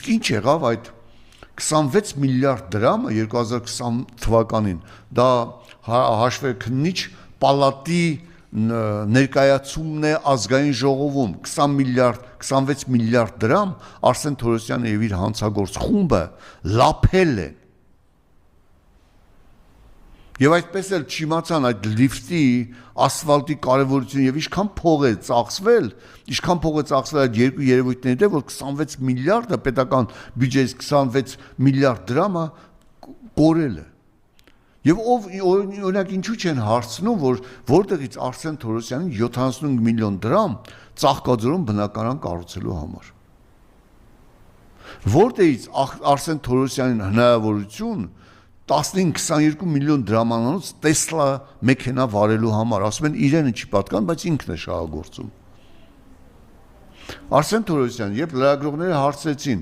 Իսկ ինչ եղավ այդ 26 միլիարդ դրամը 2020 թվականին դա հաշվեկնիչ պալատի ներկայացումն է ազգային ժողովում 26 միլիարդ դրամ Արսեն Թորոսյանը եւ իր հանցագործ խումբը լափել են եւ այդպես էլ չիմացան այդ լիֆտի ասֆալտի կարեւորությունը եւ ինչքան փող է ծախսվել այդ երկու երևույթների դեմ որ 26 միլիարդը պետական բյուջեից 26 միլիարդ դրամը կորել է Եվ ով օրինակ ինչու չեն հարցնում, որ որտեղից Արսեն Թորոսյանին 75 միլիոն դրամ ծաղկաձորում բնակարան կառուցելու համար։ Որտեղից Արսեն Թորոսյանին հնարավորություն 15-22 միլիոն դրամանոց Տեսլա մեքենա վարելու համար, ասում են իրենը չի պատկանում, բայց ինքն է շահագործում։ Արսեն Թորոսյան, երբ լրագրողները հարցրեցին